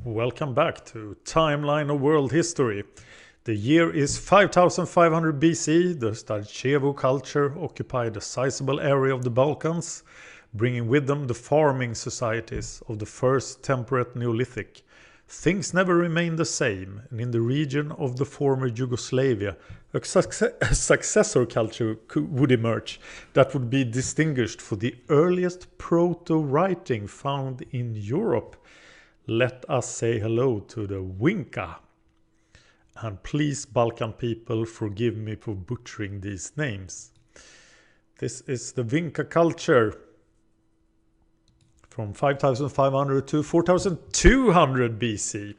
Welcome back to Timeline of World History. The year is 5500 BC. The Starčevo culture occupied a sizable area of the Balkans, bringing with them the farming societies of the First Temperate Neolithic. Things never remained the same, and in the region of the former Yugoslavia, a successor culture would emerge that would be distinguished for the earliest proto-writing found in Europe. Let us say hello to the Vinča. And please, Balkan people, forgive me for butchering these names. This is the Vinča culture from 5500 to 4200 BC.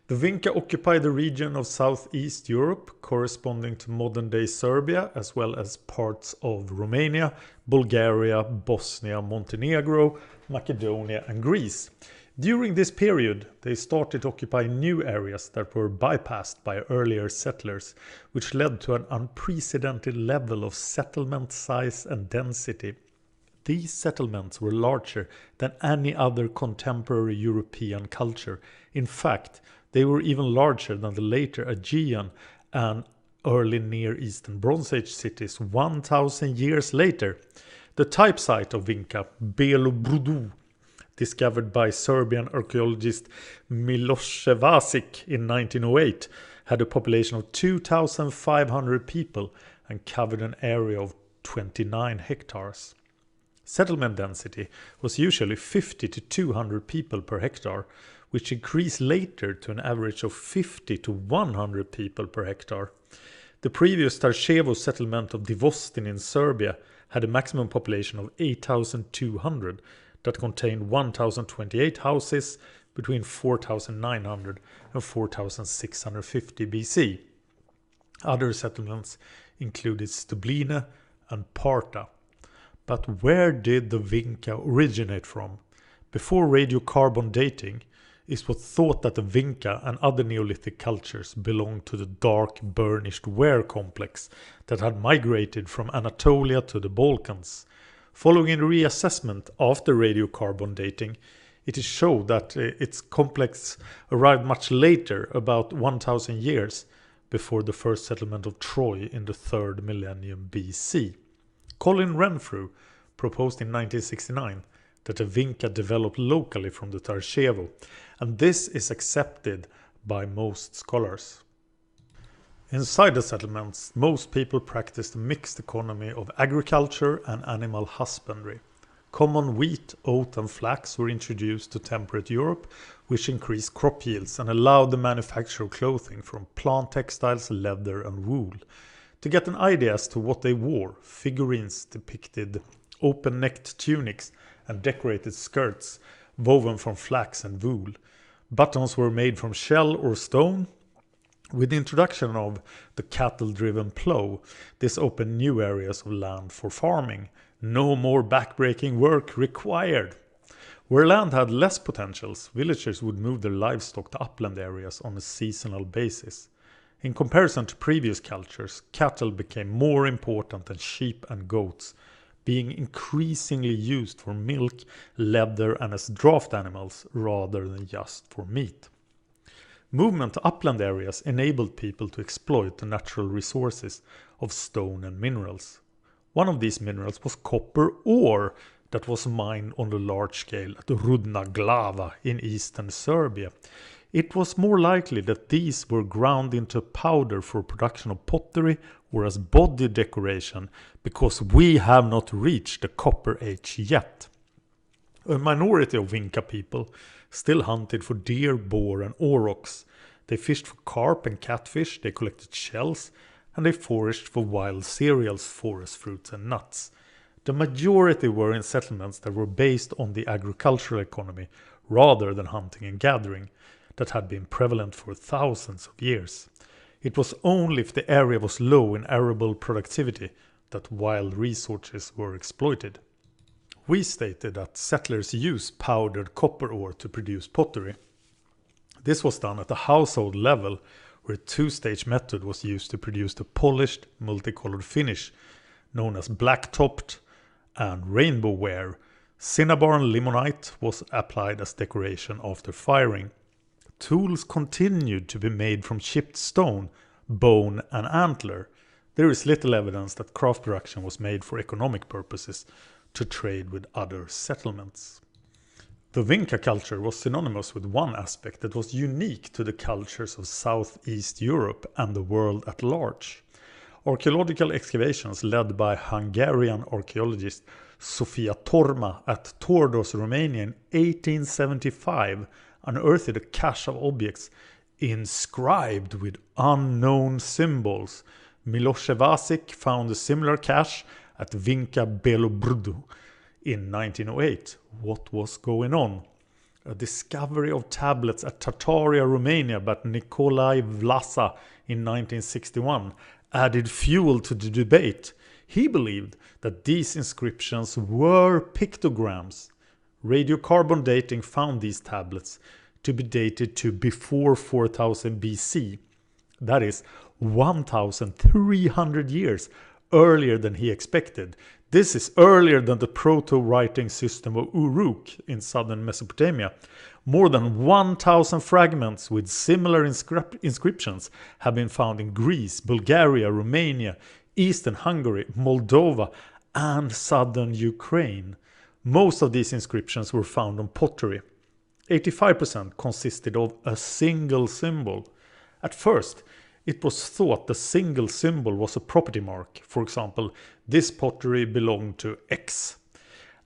The Vinča occupied the region of southeast Europe, corresponding to modern-day Serbia, as well as parts of Romania, Bulgaria, Bosnia, Montenegro, Macedonia and Greece. During this period, they started occupying new areas that were bypassed by earlier settlers, which led to an unprecedented level of settlement size and density. These settlements were larger than any other contemporary European culture. In fact, they were even larger than the later Aegean and early Near Eastern Bronze Age cities 1000 years later. The type site of Vinča, Belo Brdo, discovered by Serbian archaeologist Miloševac in 1908, had a population of 2,500 people and covered an area of 29 hectares. Settlement density was usually 50 to 200 people per hectare, which increased later to an average of 50 to 100 people per hectare. The previous Starčevo settlement of Divostin in Serbia had a maximum population of 8,200 that contained 1,028 houses between 4,900 and 4,650 BC. Other settlements included Stubline and Parta. But where did the Vinča originate from? Before radiocarbon dating, it was thought that the Vinča and other Neolithic cultures belonged to the dark burnished ware complex that had migrated from Anatolia to the Balkans. Following a reassessment after radiocarbon dating, it is shown that its complex arrived much later, about 1000 years before the first settlement of Troy in the 3rd millennium BC. Colin Renfrew proposed in 1969 that the Vinča developed locally from the Starčevo, and this is accepted by most scholars. Inside the settlements, most people practiced a mixed economy of agriculture and animal husbandry. Common wheat, oat and flax were introduced to temperate Europe, which increased crop yields and allowed the manufacture of clothing from plant textiles, leather and wool. To get an idea as to what they wore, figurines depicted open-necked tunics and decorated skirts woven from flax and wool. Buttons were made from shell or stone. With the introduction of the cattle-driven plough, this opened new areas of land for farming. No more backbreaking work required. Where land had less potentials, villagers would move their livestock to upland areas on a seasonal basis. In comparison to previous cultures, cattle became more important than sheep and goats, being increasingly used for milk, leather and as draft animals rather than just for meat. Movement to upland areas enabled people to exploit the natural resources of stone and minerals. One of these minerals was copper ore that was mined on a large scale at Rudna Glava in eastern Serbia. It was more likely that these were ground into powder for production of pottery or as body decoration, because we have not reached the Copper Age yet. A minority of Vinča people still hunted for deer, boar and aurochs. They fished for carp and catfish, they collected shells, and they foraged for wild cereals, forest fruits and nuts. The majority were in settlements that were based on the agricultural economy rather than hunting and gathering that had been prevalent for thousands of years. It was only if the area was low in arable productivity that wild resources were exploited. We stated that settlers used powdered copper ore to produce pottery. This was done at the household level, where a two-stage method was used to produce the polished, multicolored finish, known as black-topped and rainbow ware. Cinnabar and limonite was applied as decoration after firing. tools continued to be made from chipped stone, bone and antler, there is little evidence that craft production was made for economic purposes to trade with other settlements. The Vinca culture was synonymous with one aspect that was unique to the cultures of Southeast Europe and the world at large. Archaeological excavations led by Hungarian archaeologist Zsófia Torma at Tordos, Romania in 1875 unearthed a cache of objects inscribed with unknown symbols. Miloševac found a similar cache at Vinca Belobrudu in 1908. What was going on? A discovery of tablets at Tartaria, Romania by Nicolae Vlasa in 1961 added fuel to the debate. He believed that these inscriptions were pictograms. Radiocarbon dating found these tablets to be dated to before 4000 BC. That is 1,300 years earlier than he expected. This is earlier than the proto-writing system of Uruk in southern Mesopotamia. More than 1,000 fragments with similar inscriptions have been found in Greece, Bulgaria, Romania, eastern Hungary, Moldova, and southern Ukraine. Most of these inscriptions were found on pottery. 85% consisted of a single symbol. At first, it was thought the single symbol was a property mark. For example, this pottery belonged to X.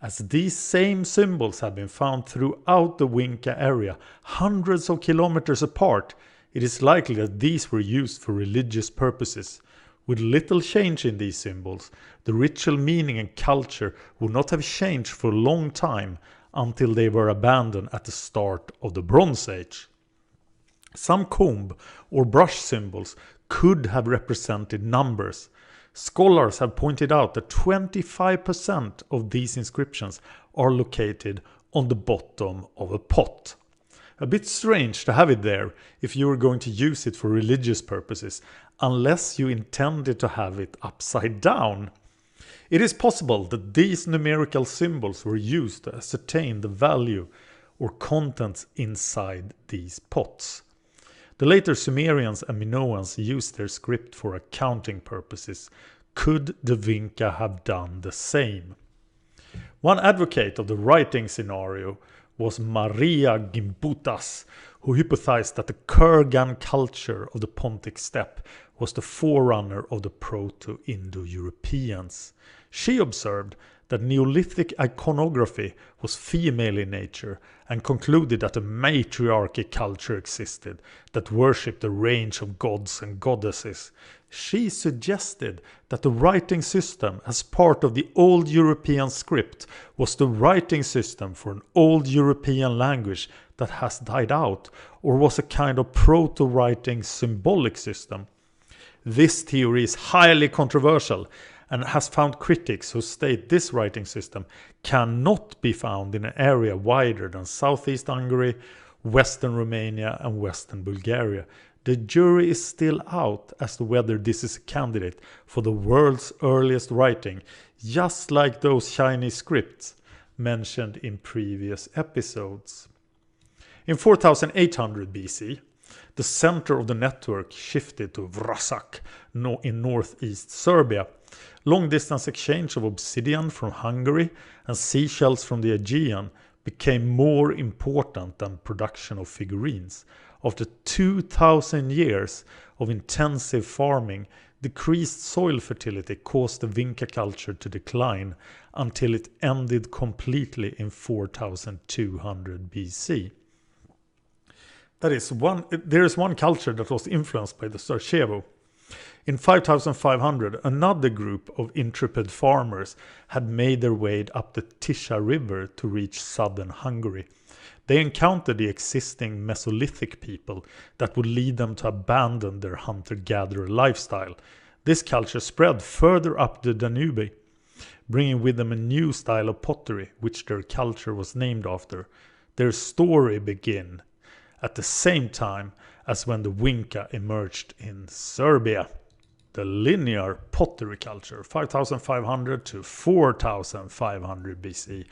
As these same symbols have been found throughout the Vinca area, hundreds of kilometers apart, it is likely that these were used for religious purposes. With little change in these symbols, the ritual meaning and culture would not have changed for a long time until they were abandoned at the start of the Bronze Age. Some comb or brush symbols could have represented numbers. Scholars have pointed out that 25% of these inscriptions are located on the bottom of a pot. A bit strange to have it there if you were going to use it for religious purposes, unless you intended to have it upside down. It is possible that these numerical symbols were used to ascertain the value or contents inside these pots. The later Sumerians and Minoans used their script for accounting purposes. Could the Vinca have done the same? One advocate of the writing scenario was Maria Gimbutas, who hypothesized that the Kurgan culture of the Pontic steppe was the forerunner of the Proto-Indo-Europeans. She observed that Neolithic iconography was female in nature and concluded that a matriarchy culture existed that worshipped a range of gods and goddesses. She suggested that the writing system as part of the Old European script was the writing system for an Old European language that has died out, or was a kind of proto-writing symbolic system. This theory is highly controversial and has found critics who state this writing system cannot be found in an area wider than southeast Hungary, western Romania and western Bulgaria. The jury is still out as to whether this is a candidate for the world's earliest writing, just like those Chinese scripts mentioned in previous episodes. In 4800 BC, the center of the network shifted to Vršac in northeast Serbia. Long-distance exchange of obsidian from Hungary and seashells from the Aegean became more important than production of figurines. After 2,000 years of intensive farming, decreased soil fertility caused the Vinca culture to decline until it ended completely in 4200 BC. There is one culture that was influenced by the Starčevo. In 5500, another group of intrepid farmers had made their way up the Tisza River to reach southern Hungary. They encountered the existing Mesolithic people that would lead them to abandon their hunter-gatherer lifestyle. This culture spread further up the Danube, bringing with them a new style of pottery, which their culture was named after. Their story began at the same time as when the Vinca emerged in Serbia. The linear pottery culture, 5500 to 4500 BC,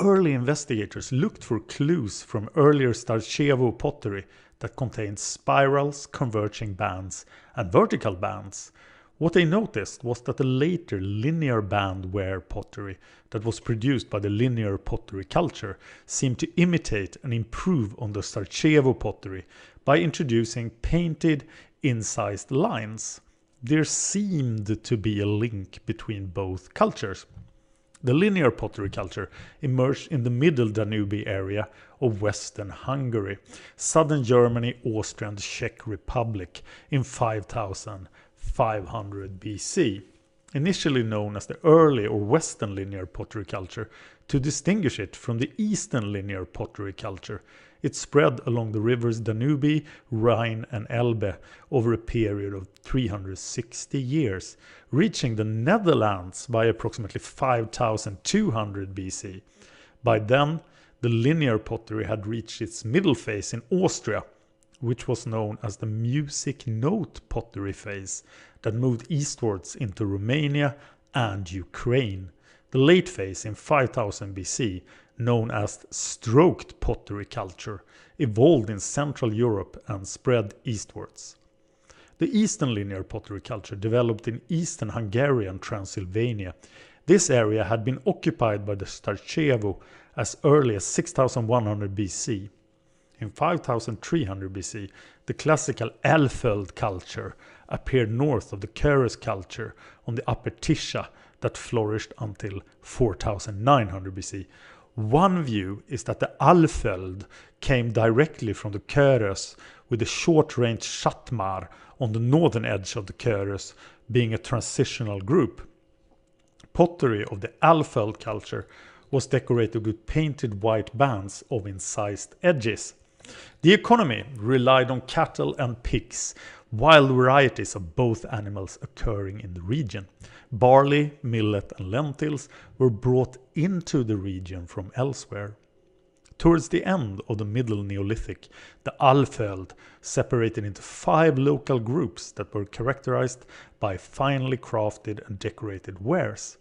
early investigators looked for clues from earlier Starčevo pottery that contained spirals, converging bands, and vertical bands. What they noticed was that the later linear band ware pottery that was produced by the linear pottery culture seemed to imitate and improve on the Starčevo pottery by introducing painted, incised lines. There seemed to be a link between both cultures. The linear pottery culture emerged in the middle Danube area of western Hungary, southern Germany, Austria and the Czech Republic in 5500 BC. Initially known as the early or western linear pottery culture, to distinguish it from the eastern linear pottery culture, it spread along the rivers Danube, Rhine and Elbe over a period of 360 years, reaching the Netherlands by approximately 5200 BC. By then, the linear pottery had reached its middle phase in Austria, which was known as the music note pottery phase, that moved eastwards into Romania and Ukraine. The late phase in 5000 BC, known as stroked pottery culture, evolved in Central Europe and spread eastwards. The Eastern linear pottery culture developed in eastern Hungarian Transylvania. This area had been occupied by the Starčevo as early as 6100 BC. In 5300 BC, the classical Alfold culture appeared north of the Keres culture on the Upper Tisza that flourished until 4900 BC. One view is that the Alfold came directly from the Keres, with the short-range Shatmar on the northern edge of the Keres being a transitional group. Pottery of the Alfold culture was decorated with painted white bands of incised edges. The economy relied on cattle and pigs, wild varieties of both animals occurring in the region. Barley, millet and lentils were brought into the region from elsewhere. Towards the end of the Middle Neolithic, the Alfold separated into 5 local groups that were characterized by finely crafted and decorated wares.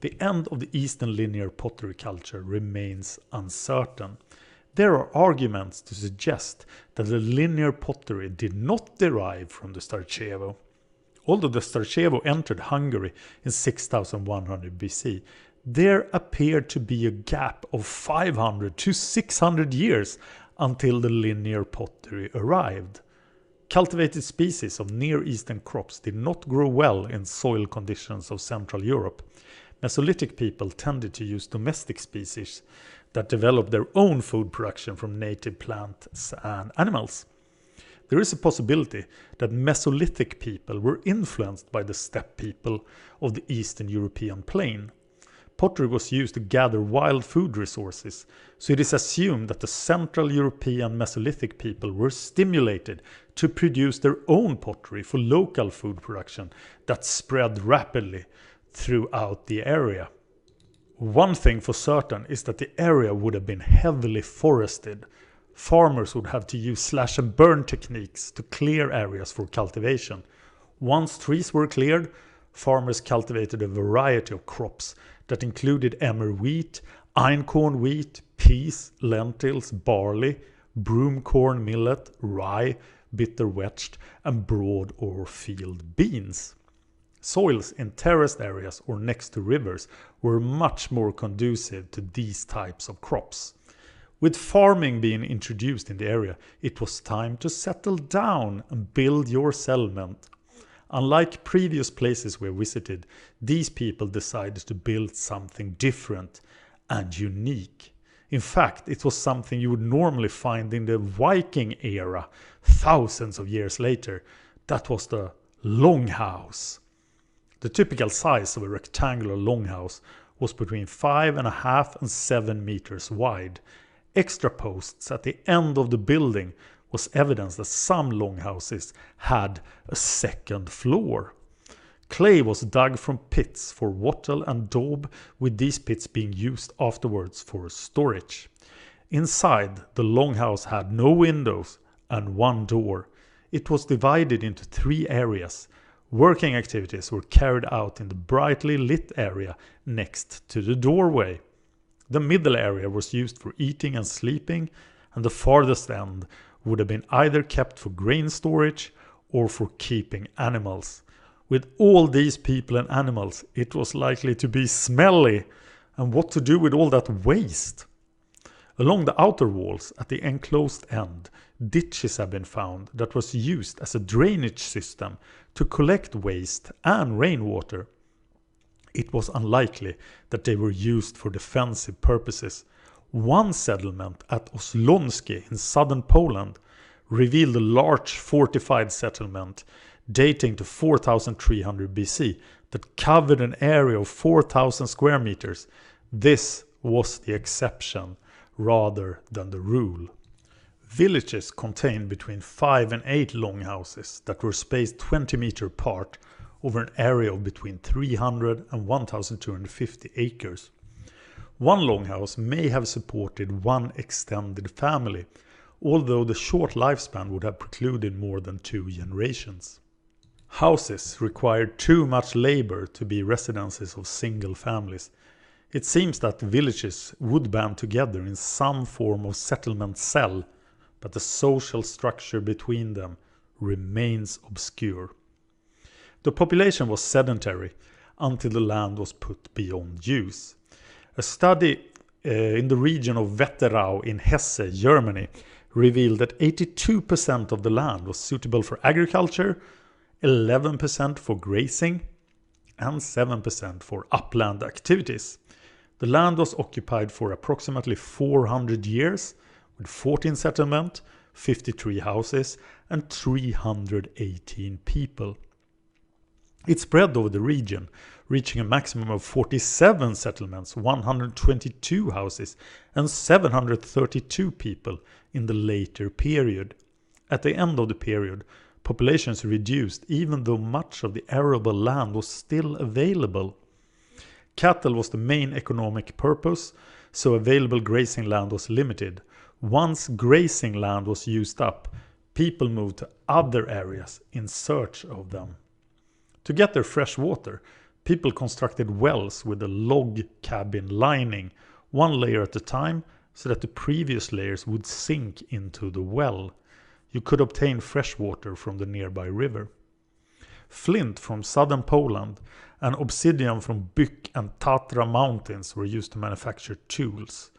The end of the Eastern linear pottery culture remains uncertain. There are arguments to suggest that the linear pottery did not derive from the Starčevo. Although the Starčevo entered Hungary in 6100 BC, there appeared to be a gap of 500 to 600 years until the linear pottery arrived. Cultivated species of Near Eastern crops did not grow well in soil conditions of Central Europe. Mesolithic people tended to use domestic species that developed their own food production from native plants and animals. There is a possibility that Mesolithic people were influenced by the steppe people of the Eastern European plain. Pottery was used to gather wild food resources, so it is assumed that the Central European Mesolithic people were stimulated to produce their own pottery for local food production that spread rapidly throughout the area. One thing for certain is that the area would have been heavily forested. Farmers would have to use slash and burn techniques to clear areas for cultivation. Once trees were cleared, farmers cultivated a variety of crops that included emmer wheat, einkorn wheat, peas, lentils, barley, broomcorn millet, rye, bitter vetch, and broad or field beans. Soils in terraced areas or next to rivers were much more conducive to these types of crops. With farming being introduced in the area, it was time to settle down and build your settlement. Unlike previous places we visited, these people decided to build something different and unique. In fact, it was something you would normally find in the Viking era, thousands of years later. That was the longhouse. The typical size of a rectangular longhouse was between 5.5 and 7 meters wide. Extra posts at the end of the building was evidence that some longhouses had a second floor. Clay was dug from pits for wattle and daub, with these pits being used afterwards for storage. Inside, the longhouse had no windows and one door. It was divided into 3 areas. Working activities were carried out in the brightly lit area next to the doorway. The middle area was used for eating and sleeping, and the farthest end would have been either kept for grain storage or for keeping animals. With all these people and animals, it was likely to be smelly, and what to do with all that waste? Along the outer walls at the enclosed end, ditches have been found that was used as a drainage system to collect waste and rainwater. It was unlikely that they were used for defensive purposes. One settlement at Oslonsky in southern Poland revealed a large fortified settlement dating to 4300 BC that covered an area of 4,000 square meters. This was the exception rather than the rule. Villages contained between 5 and 8 longhouses that were spaced 20 meters apart over an area of between 300 and 1,250 acres. One longhouse may have supported one extended family, although the short lifespan would have precluded more than 2 generations. Houses required too much labor to be residences of single families. It seems that villages would band together in some form of settlement cell, but the social structure between them remains obscure. The population was sedentary until the land was put beyond use. A study in the region of Wetterau in Hesse, Germany, revealed that 82% of the land was suitable for agriculture, 11% for grazing, and 7% for upland activities. The land was occupied for approximately 400 years, with 14 settlements, 53 houses, and 318 people. It spread over the region, reaching a maximum of 47 settlements, 122 houses, and 732 people in the later period. At the end of the period, populations reduced even though much of the arable land was still available. Cattle was the main economic purpose, so available grazing land was limited. Once grazing land was used up, people moved to other areas in search of them. To get their fresh water, people constructed wells with a log cabin lining, one layer at a time, so that the previous layers would sink into the well. You could obtain fresh water from the nearby river. Flint from southern Poland and obsidian from Byk and Tatra mountains were used to manufacture tools.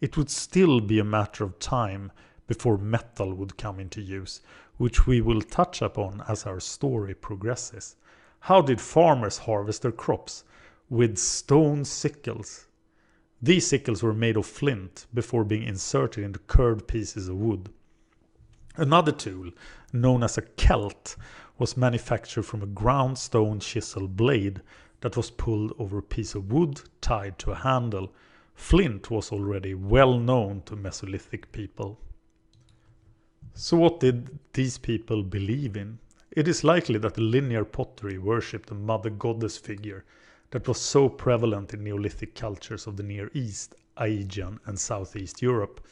It would still be a matter of time before metal would come into use, which we will touch upon as our story progresses. How did farmers harvest their crops? With stone sickles. These sickles were made of flint before being inserted into curved pieces of wood. Another tool, known as a celt, was manufactured from a ground stone chisel blade that was pulled over a piece of wood tied to a handle. Flint was already well known to Mesolithic people. So what did these people believe in? It is likely that the linear pottery worshipped a mother goddess figure that was so prevalent in Neolithic cultures of the Near East, Aegean and Southeast Europe.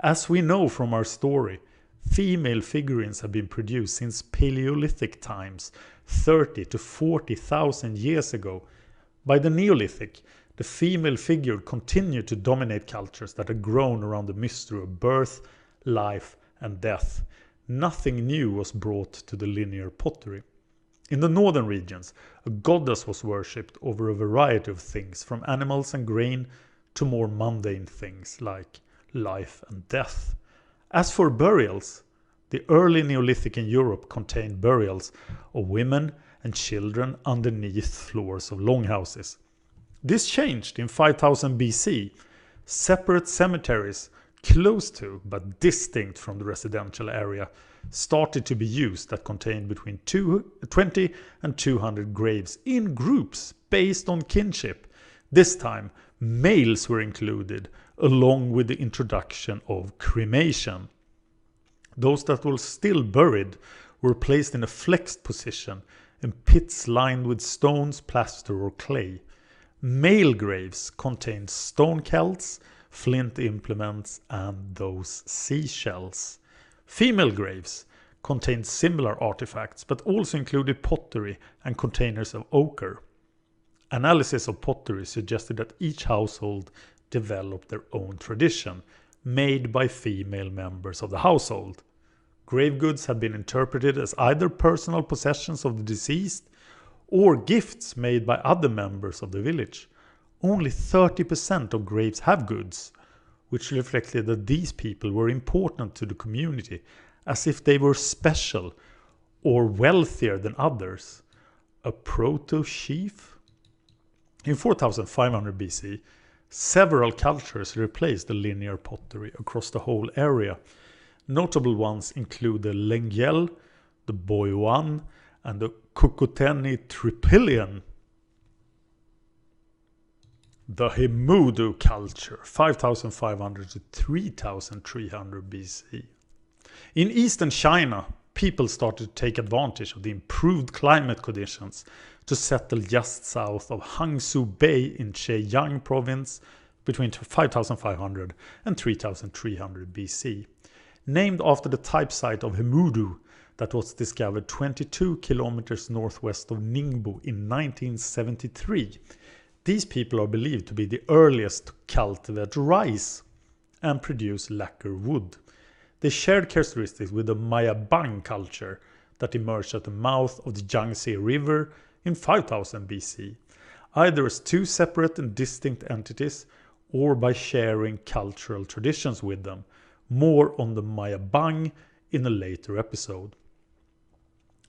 As we know from our story, female figurines have been produced since Paleolithic times, 30 to 40,000 years ago. By the Neolithic, the female figure continued to dominate cultures that had grown around the mystery of birth, life and death. Nothing new was brought to the linear pottery. In the northern regions, a goddess was worshipped over a variety of things, from animals and grain to more mundane things like life and death. As for burials, the early Neolithic in Europe contained burials of women and children underneath floors of longhouses. This changed in 5000 BC. Separate cemeteries, close to but distinct from the residential area, started to be used that contained between 20 and 200 graves in groups based on kinship. This time, males were included, along with the introduction of cremation. Those that were still buried were placed in a flexed position in pits lined with stones, plaster or clay. Male graves contained stone celts, flint implements and those seashells. Female graves contained similar artifacts but also included pottery and containers of ochre. Analysis of pottery suggested that each household developed their own tradition, made by female members of the household. Grave goods had been interpreted as either personal possessions of the deceased or gifts made by other members of the village. Only 30% of graves have goods, which reflected that these people were important to the community, as if they were special or wealthier than others. A proto-chief? In 4500 BC, several cultures replaced the linear pottery across the whole area. Notable ones include the Lengyel, the Boyuan, and the Kukuteni Tripilian. The Hemudu culture, 5500 to 3300 BC. In eastern China, people started to take advantage of the improved climate conditions to settle just south of Hangzhou Bay in Zhejiang province between 5500 and 3300 BC. Named after the type site of Hemudu that was discovered 22 kilometers northwest of Ningbo in 1973. These people are believed to be the earliest to cultivate rice and produce lacquer wood. They shared characteristics with the Mayabang culture that emerged at the mouth of the Yangtze River in 5000 BC, either as two separate and distinct entities or by sharing cultural traditions with them. More on the Mayabang in a later episode.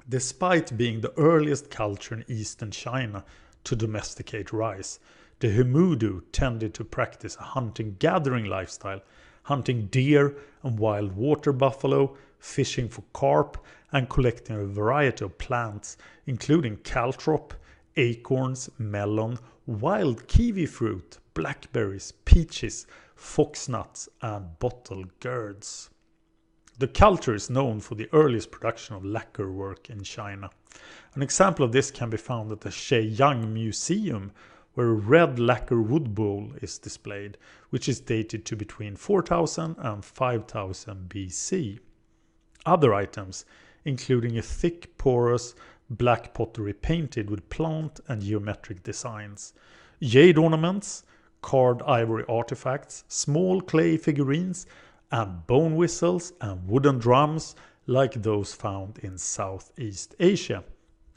Despite being the earliest culture in eastern China to domesticate rice, the Hemudu tended to practice a hunting-gathering lifestyle, hunting deer and wild water buffalo, fishing for carp, and collecting a variety of plants, including caltrop, acorns, melon, wild kiwi fruit, blackberries, peaches, foxnuts, and bottle gourds. The culture is known for the earliest production of lacquer work in China. An example of this can be found at the Zhejiang Museum, where a red lacquer wood bowl is displayed, which is dated to between 4000 and 5000 BC. Other items, including a thick, porous, black pottery painted with plant and geometric designs, jade ornaments, carved ivory artifacts, small clay figurines, and bone whistles and wooden drums like those found in Southeast Asia.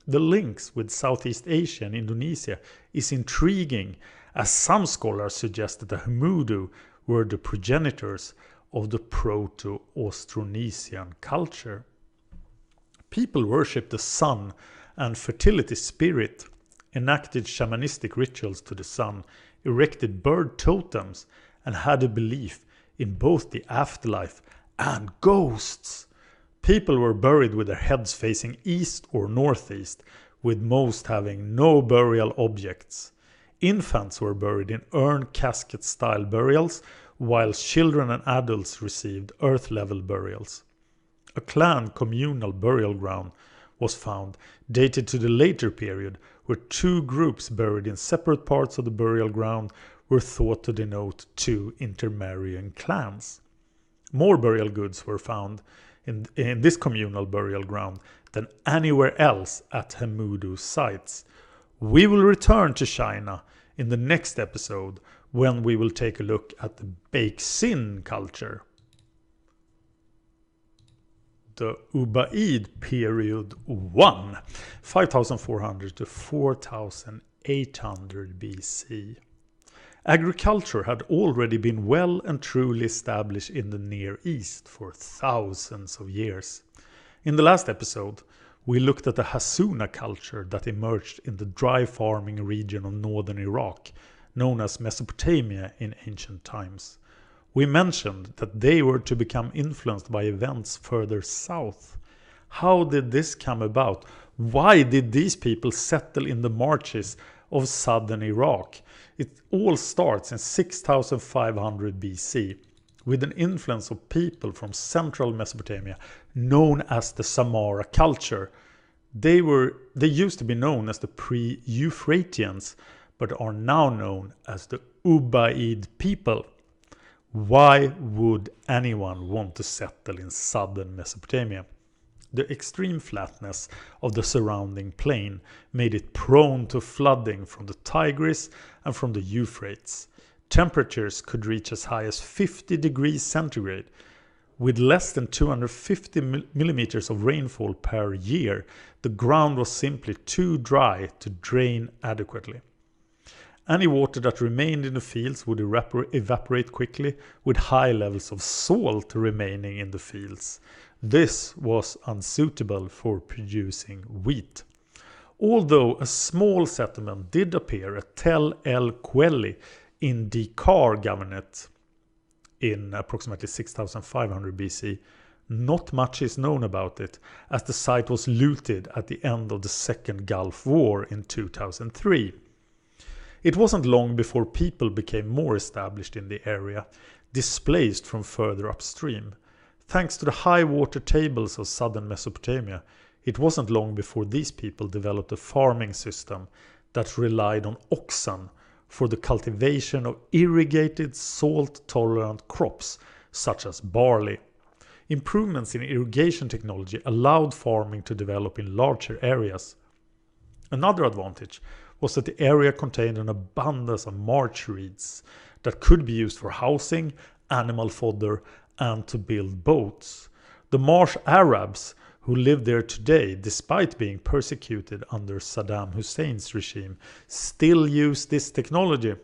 The links with Southeast Asia and Indonesia is intriguing, as some scholars suggest that the Hemudu were the progenitors of the Proto-Austronesian culture. People worshipped the sun and fertility spirit, enacted shamanistic rituals to the sun, erected bird totems, and had a belief in both the afterlife and ghosts. People were buried with their heads facing east or northeast, with most having no burial objects. Infants were buried in urn casket style burials, while children and adults received earth-level burials. A clan communal burial ground was found, dated to the later period, where two groups buried in separate parts of the burial ground were thought to denote two intermarrying clans. More burial goods were found in this communal burial ground than anywhere else at Hemudu sites. We will return to China in the next episode when we will take a look at the Baeksin culture. The Ubaid period 1, 5400 to 4800 BC. Agriculture had already been well and truly established in the Near East for thousands of years. In the last episode, we looked at the Hassuna culture that emerged in the dry farming region of northern Iraq, known as Mesopotamia in ancient times. We mentioned that they were to become influenced by events further south. How did this come about? Why did these people settle in the marches of southern Iraq? It all starts in 6500 BC with an influence of people from central Mesopotamia known as the Samara culture. They used to be known as the pre-Euphratians, but are now known as the Ubaid people. Why would anyone want to settle in southern Mesopotamia? The extreme flatness of the surrounding plain made it prone to flooding from the Tigris and from the Euphrates. Temperatures could reach as high as 50 degrees centigrade. With less than 250 millimeters of rainfall per year, the ground was simply too dry to drain adequately. Any water that remained in the fields would evaporate quickly, with high levels of salt remaining in the fields. This was unsuitable for producing wheat. Although a small settlement did appear at Tel El Quelli in Dikar Governorate in approximately 6500 BC, not much is known about it, as the site was looted at the end of the Second Gulf War in 2003. It wasn't long before people became more established in the area, displaced from further upstream. Thanks to the high water tables of southern Mesopotamia, it wasn't long before these people developed a farming system that relied on oxen for the cultivation of irrigated, salt-tolerant crops such as barley. Improvements in irrigation technology allowed farming to develop in larger areas. Another advantage was that the area contained an abundance of marsh reeds that could be used for housing, animal fodder, and to build boats. The marsh Arabs who live there today, despite being persecuted under Saddam Hussein's regime, still use this technology.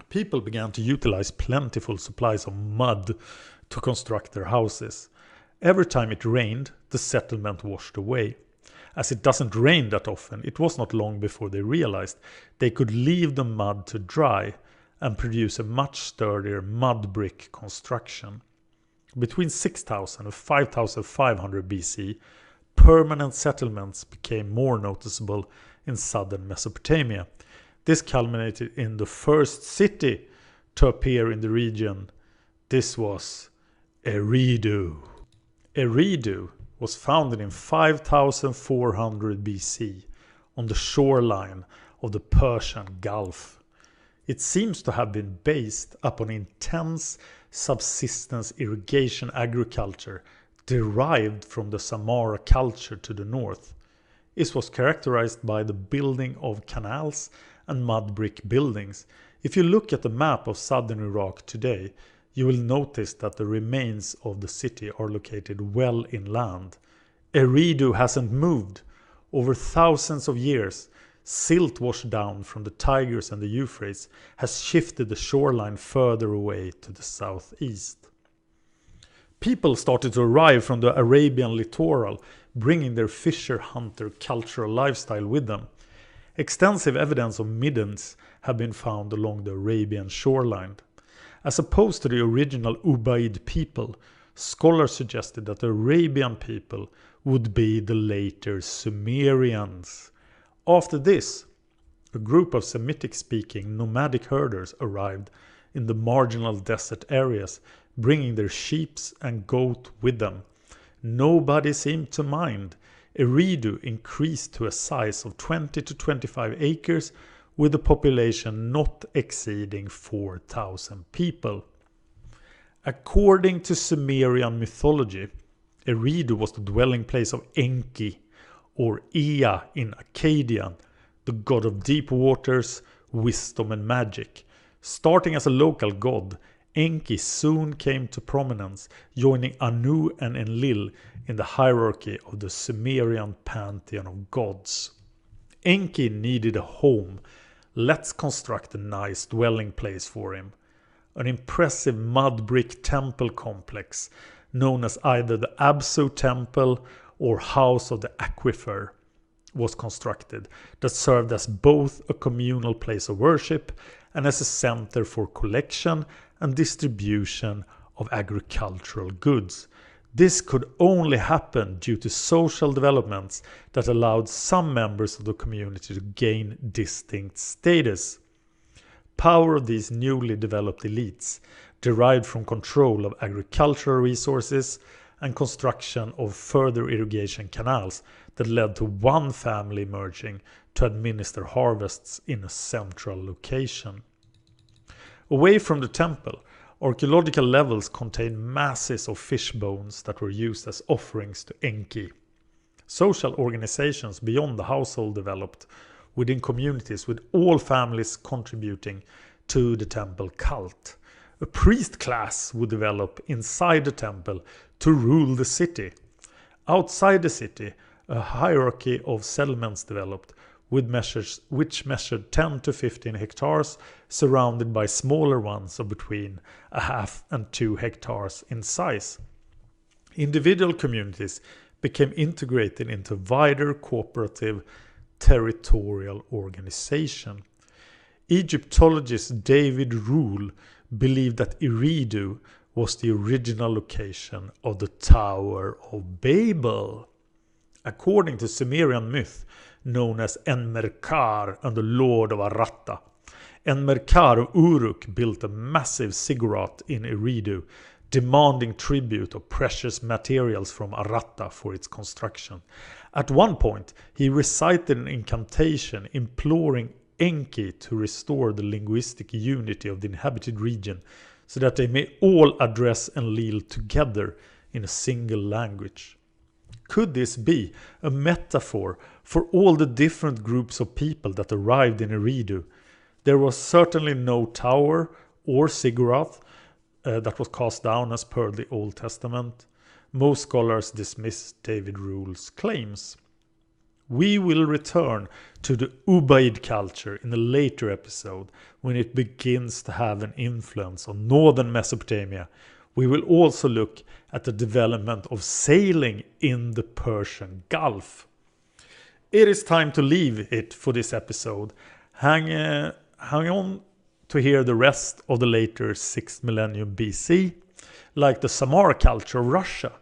People began to utilize plentiful supplies of mud to construct their houses. Every time it rained, the settlement washed away. As it doesn't rain that often, it was not long before they realized they could leave the mud to dry and produce a much sturdier mud brick construction. Between 6000 and 5500 BC, permanent settlements became more noticeable in southern Mesopotamia. This culminated in the first city to appear in the region. This was Eridu. Eridu was founded in 5400 BC on the shoreline of the Persian Gulf. It seems to have been based upon intense subsistence irrigation agriculture derived from the Samara culture to the north. It was characterized by the building of canals and mud brick buildings. If you look at the map of southern Iraq today, you will notice that the remains of the city are located well inland. Eridu hasn't moved. Over thousands of years, silt washed down from the Tigris and the Euphrates has shifted the shoreline further away to the southeast. People started to arrive from the Arabian littoral, bringing their fisher-hunter cultural lifestyle with them. Extensive evidence of middens have been found along the Arabian shoreline. As opposed to the original Ubaid people, scholars suggested that the Arabian people would be the later Sumerians. After this, a group of Semitic-speaking nomadic herders arrived in the marginal desert areas, bringing their sheep and goat with them. Nobody seemed to mind. Eridu increased to a size of 20 to 25 acres, with a population not exceeding 4,000 people. According to Sumerian mythology, Eridu was the dwelling place of Enki, or Ea in Akkadian, the god of deep waters, wisdom and magic. Starting as a local god, Enki soon came to prominence, joining Anu and Enlil in the hierarchy of the Sumerian pantheon of gods. Enki needed a home. Let's construct a nice dwelling place for him. An impressive mud brick temple complex, known as either the Absu Temple or House of the Aquifer, was constructed, that served as both a communal place of worship and as a center for collection and distribution of agricultural goods. This could only happen due to social developments that allowed some members of the community to gain distinct status. Power of these newly developed elites derived from control of agricultural resources and construction of further irrigation canals that led to one family emerging to administer harvests in a central location. Away from the temple, archaeological levels contain masses of fish bones that were used as offerings to Enki. Social organizations beyond the household developed within communities, with all families contributing to the temple cult. A priest class would develop inside the temple to rule the city. Outside the city, a hierarchy of settlements developed, which measured 10 to 15 hectares, surrounded by smaller ones of between 1/2 and 2 hectares in size. Individual communities became integrated into wider cooperative territorial organization. Egyptologist David Rule believed that Eridu was the original location of the Tower of Babel. According to Sumerian myth, known as Enmerkar and the Lord of Aratta, Enmerkar of Uruk built a massive ziggurat in Eridu, demanding tribute of precious materials from Aratta for its construction. At one point, he recited an incantation imploring Enki to restore the linguistic unity of the inhabited region so that they may all address Enlil together in a single language. Could this be a metaphor for all the different groups of people that arrived in Eridu? There was certainly no tower or ziggurat that was cast down as per the Old Testament. Most scholars dismiss David Rule's claims. We will return to the Ubaid culture in a later episode when it begins to have an influence on northern Mesopotamia. We will also look at the development of sailing in the Persian Gulf. It is time to leave it for this episode. Hang on to hear the rest of the later 6th millennium BC, like the Samar culture of Russia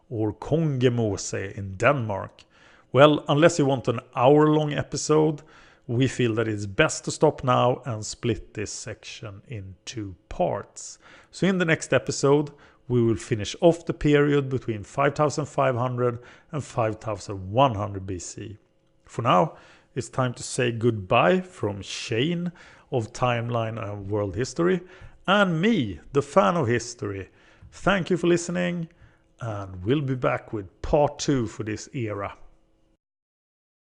or Kongemose in Denmark. Well, unless you want an hour-long episode, we feel that it's best to stop now and split this section in 2 parts. So in the next episode, we will finish off the period between 5500 and 5100 BC. For now, it's time to say goodbye from Shane of Timeline and World History, and me, the fan of history. Thank you for listening, and we'll be back with part 2 for this era.